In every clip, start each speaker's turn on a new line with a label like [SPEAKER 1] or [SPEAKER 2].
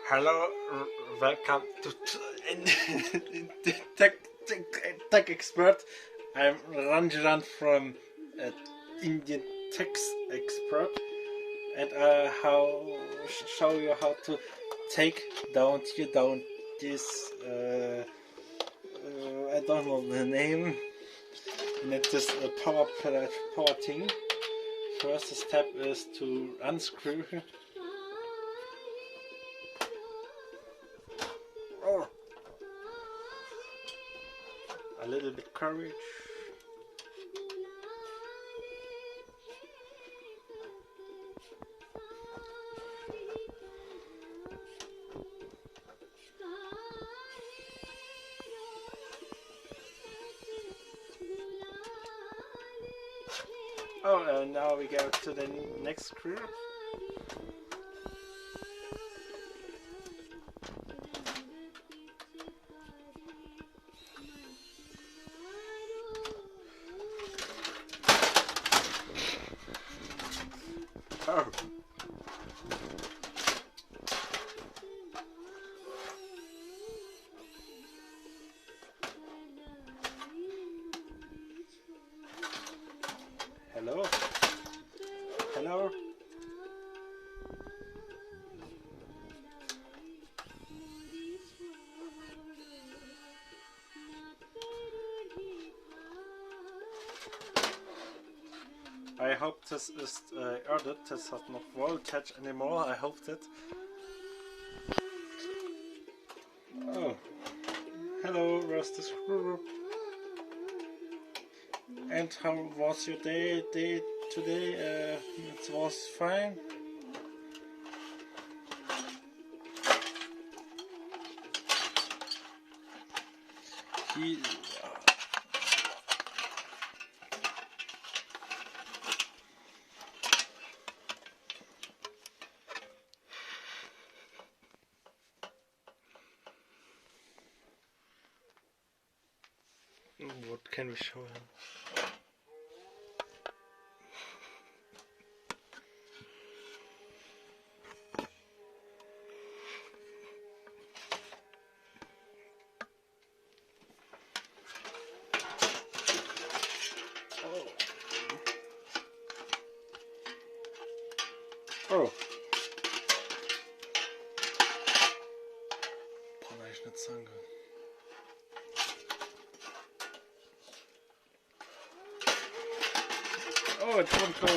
[SPEAKER 1] Hello, welcome to tech, tech expert. I'm Ranjiran from Indian Tech Expert, and how show you how to tear down this. I don't know the name. And it's this power thing. First step is to unscrew. Oh. A little bit courage. Oh, and now we go to the next screw. Oh. Hello? Hello? I hope this is ordered. This has not voltage anymore. I hope that. Oh. Hello, where's the screw? And how was your day today? It was fine. What can we show him? Oh. Polajna Zange. Oh, it won't go.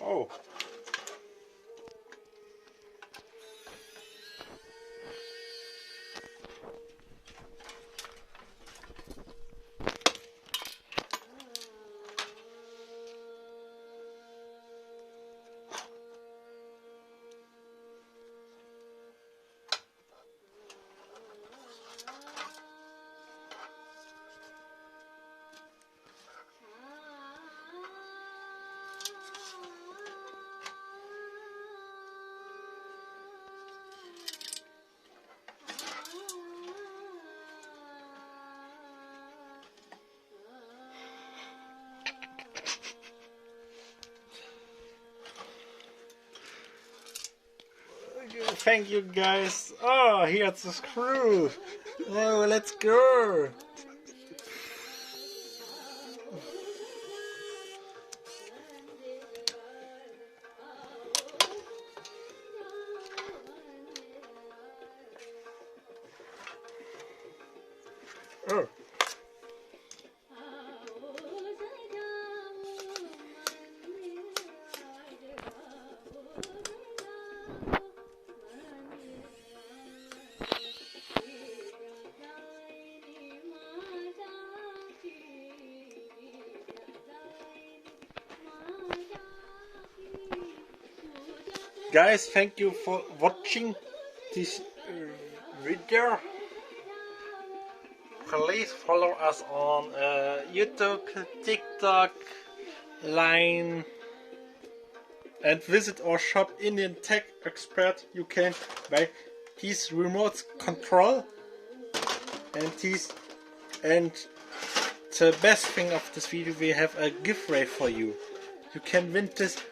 [SPEAKER 1] Oh. Thank you guys. Oh, here's the screw. Oh, let's go. Oh. Guys, thank you for watching this video. Please follow us on YouTube, TikTok, Line, and visit our shop Indian Tech Expert. You can buy these remote control and these, and the best thing of this video, we have a giveaway for you. You can win this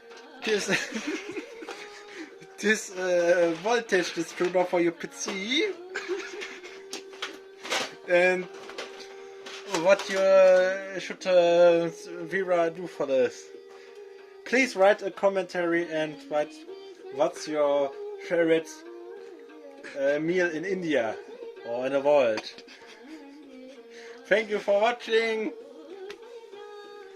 [SPEAKER 1] this voltage distributor for your PC. And what you should Vera do for this? Please write a commentary and write what's your favorite meal in India or in the world. Thank you for watching.